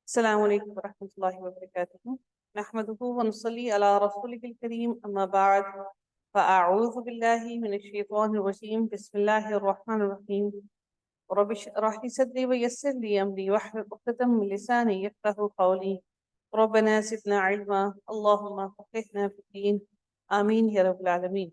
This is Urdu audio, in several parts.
السلام عليكم ورحمة الله وبركاته. نحمده ونصلي على رسوله الكريم، أما بعد، فأعوذ بالله من الشيطان الرجيم. بسم الله الرحمن الرحيم. رب اشرح لي صدري ويسر لي أمري واحلل عقدة من لساني يفقهوا قولي. ربنا زدنا علما، اللهم فقهنا في الدين، آمين يا رب العالمين.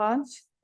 5,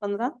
15,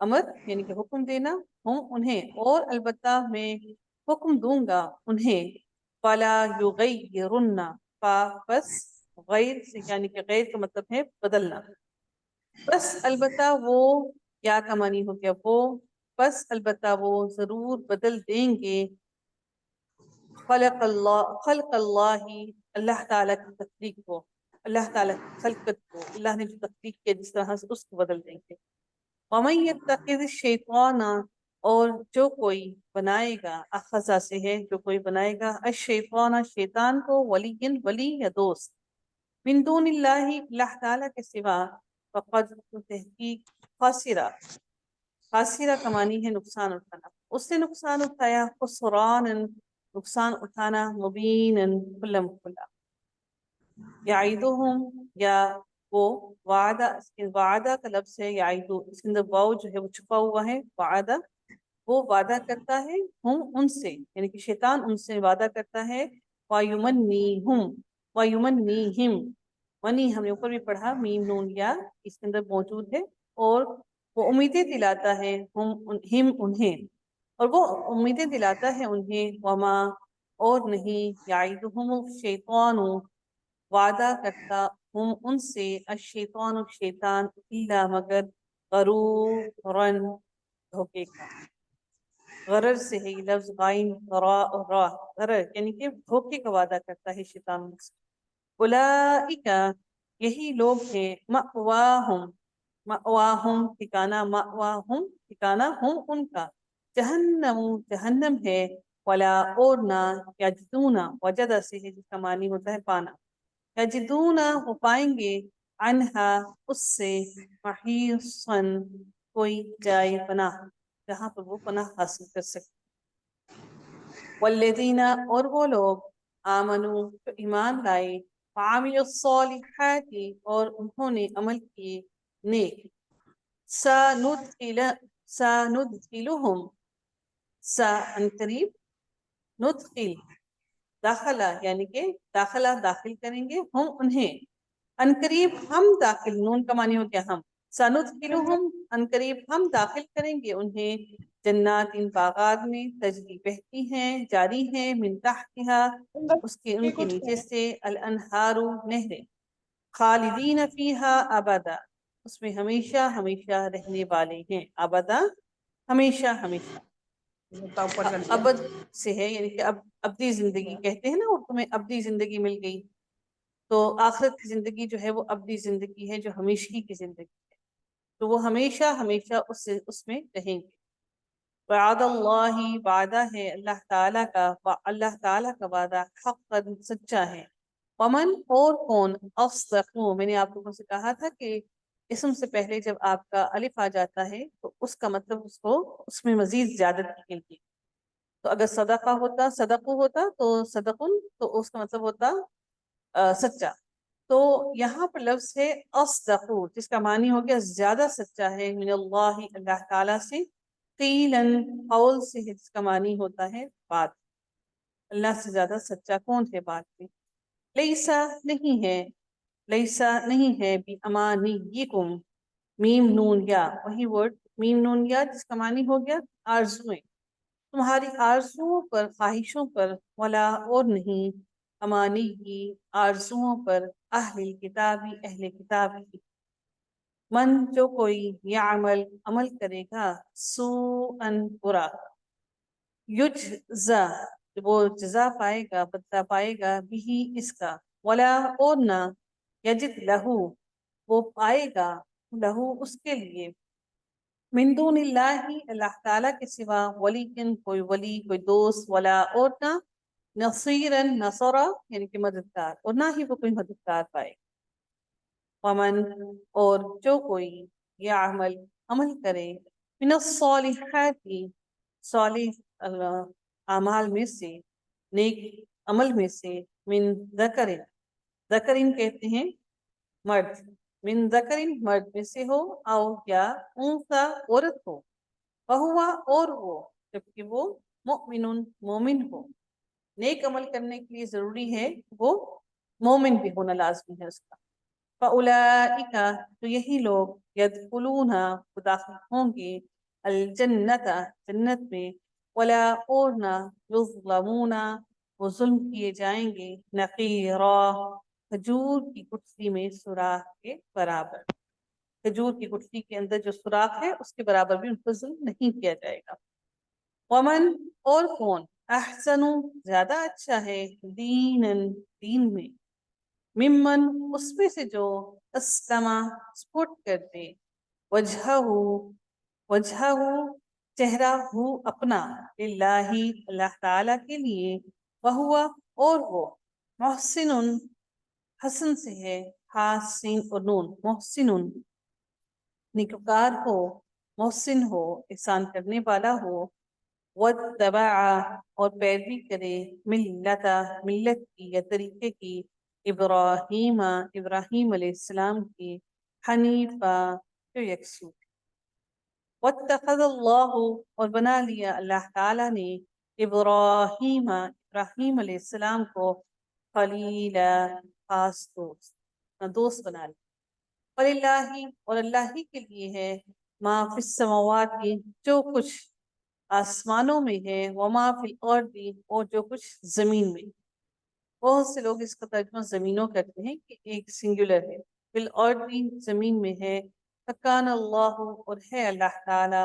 امر یعنی کہ حکم دینا، ہم انہیں، اور البتہ میں حکم دوں گا انہیں، فلا یغیرن، بس غیر سے یعنی کہ غیر کا مطلب ہے بدلنا، بس البتہ وہ کیا کا معنی ہو گیا وہ، بس البتہ وہ ضرور بدل دیں گے، خلق اللہ، اللہ تعالیٰ کی تخلیق کو، اللہ تعالیٰ کی خلقت کو، اللہ نے جو تخلیق کیا جس طرح سے اس کو بدل دیں گے۔ وَمَن يَتَّخِذِ الشَّيْطَانَ، اور جو کوئی بنائے گا، اخذہ سے ہے جو کوئی بنائے گا، الشیطان شیطان کو، ولی یا دوست، من دون اللہ اللہ تعالیٰ کے سوا، فقد تحقیق، خاسرہ کا معنی ہے نقصان اٹھانا، اس نے نقصان اٹھایا، خسران نقصان اٹھانا، مبین کھلا کھلا، یعیدہم، یا وہ وعدہ، اس کے وعدہ کا لفظ ہے یعیدو، اس کے اندر واو جو ہے وہ چھپا ہوا ہے، وعدہ وہ وعدہ کرتا ہے، ہم ان سے یعنی کہ شیطان ان سے وعدہ کرتا ہے، وَيُمَنِّيهُمْ وَيُمَنِّيهِمْ، منی ہم نے اوپر بھی پڑھا، میم نون یا اس کے اندر موجود ہے، اور وہ امیدیں دلاتا ہے، ہم انہیں، اور وہ امیدیں دلاتا ہے انہیں، وما اور نہیں، یعیدہم الشیطان وعدہ کرتا ہم ان سے، الشیطان شیطان، الا مگر، غرورن دھوکے کا، غرر سے ہے یہ لفظ، غائن را اور را، غرر یعنی کہ دھوکے کا وعدہ کرتا ہے شیطان ان سے۔ اولئک، یہی لوگ ہیں، مأواہم ٹھکانہ، مأواہم ٹھکانہ ہم ان کا، جہنم جہنم ہے، ولا اور نہ، یجدون وجد سے ہے جس کا معنی ہوتا ہے پانا، یجدون وہ پائیں گے، عنہا اس سے، محیصن کوئی جائے پناہ، جہاں پر وہ پناہ حاصل کر سکتے۔ والذین اور وہ لوگ، آمنوا جو ایمان لائے، وعملوا الصالحات اور انہوں نے عمل کیے نیک، سندخلہم، ان قریب، ندخل داخلہ یعنی کہ داخل کریں گے، ہم انہیں، ان قریب ہم داخل، نون کا معنی ہو گیا ہم، سندخلہم ان قریب ہم داخل کریں گے انہیں، جنات ان باغات میں، تجری بہتی ہیں، جاری ہیں، من تحتہا اس کے ان کے نیچے سے، الانہار نہریں، خالدین فیہا ابدا اس میں ہمیشہ ہمیشہ رہنے والے ہیں، ابدا ہمیشہ ہمیشہ، ابد سے ہے یعنی کہ ابدی زندگی کہتے ہیں نا اردو میں، ابدی زندگی مل گئی، تو آخرت کی زندگی جو ہے وہ ابدی زندگی ہے جو ہمیشگی کی زندگی ہے، تو وہ ہمیشہ ہمیشہ اس میں رہیں گے۔ وعد اللہ وعدہ ہے اللہ تعالیٰ کا، اللہ تعالیٰ کا وعدہ حقا سچا ہے، ومن اور کون، اصدق، میں نے آپ لوگوں سے کہا تھا کہ اسم سے پہلے جب آپ کا الف آ جاتا ہے تو اس کا مطلب اس میں مزید زیادتی کے لیے، تو اگر صدقہ ہوتا، صدقو ہوتا تو صدقن، تو اس کا مطلب ہوتا سچا، تو یہاں پر لفظ ہے اصدقو جس کا معنی ہو گیا زیادہ سچا ہے، من اللہ اللہ تعالیٰ سے، قیلن قول سے ہے جس کا معنی ہوتا ہے بات، اللہ سے زیادہ سچا کون ہے بات میں، لیسا نہیں ہے، لیسا نہیں ہے، بی امانیکم، میم نون یا وہی ورڈ میم نون یا جس کا معنی ہو گیا آرزویں، تمہاری آرزوؤں پر، خواہشوں پر، ولا اور نہیں، امانی کی آرزوؤں پر، اہل کتابی اہل کتابی، من جو کوئی یعمل عمل کرے گا، سوءً برا، یجزا وہ جزا پائے گا، بدلہ پائے گا، بھی اس کا، ولا اور نہ، یجد لہو وہ پائے گا، لہو اس کے لیے، من دون اللہ اللہ تعالیٰ کے سوا، ولیکن کوئی ولی کوئی دوست، ولا اور نہ، نصیرن نصرہ یعنی کہ مددگار، اور نہ ہی وہ کوئی مددگار پائے، ومن اور جو کوئی یعمل عمل کرے، من الصالحات صالح اعمال میں سے، نیک عمل میں سے، من ذکرین کہتے ہیں مرد، من ذکرین مرد میں سے ہو، او یا انثى عورت ہو، وہوا اور وہ جبکہ وہ مؤمن مومن ہو، نیک عمل کرنے کے لیے ضروری ہے وہ مومن بھی ہونا لازمی ہے اس کا، فَأُولَئِكَ تو یہی لوگ، يَدْخُلُونَ داخل ہوں گے، الجنت جنت میں، ولا اور نہ یظلمون وہ ظلم کیے جائیں گے، نقیرا کھجور کی گٹھلی میں سوراخ کے برابر، کھجور کی گٹھلی کے اندر جو سوراخ ہے اس کے برابر بھی ان پر ظلم نہیں کیا جائے گا۔ ومن اور کون احسن زیادہ اچھا ہے دین میں، ممن اس میں سے جو اسلم سپورٹ کرتے، وجہہ وجہہ چہرہ ہو اپنا، للہ اللہ تعالی کے لیے، وہو اور وہ محسن حسن سے ہے، حاسین اور نون محسن نیکوکار ہو، محسن ہو احسان کرنے والا ہو، واتبع اور پیروی کرے، ملت کی یا طریقے کی، ابراہیم علیہ السلام کی، حنیفہ جو یکسو، واتخذ اللہ اور بنا لیا اللہ تعالیٰ نے ابراہیم علیہ السلام کو خلیلا خاص دوست بنا لیا، وَلِلَّهِ اور اللہ ہی کے لیے ہے، ما فی السماوات جو کچھ آسمانوں میں ہے، وما فی الارض اور جو کچھ زمین میں۔ بہت سے لوگ اس کا ترجمہ زمینوں کرتے ہیں کہ ایک سنگولر ہے، فی الارض زمین میں ہے، فکان اللہ اور ہے اللہ تعالی،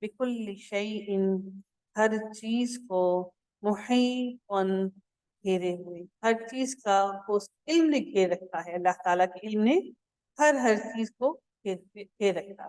بکل شیء ہر چیز کو، محیطا گھیرے ہوئے، ہر چیز کا اس علم نے گھیر رکھا ہے، اللہ تعالیٰ کے علم نے ہر چیز کو گھیر رکھا۔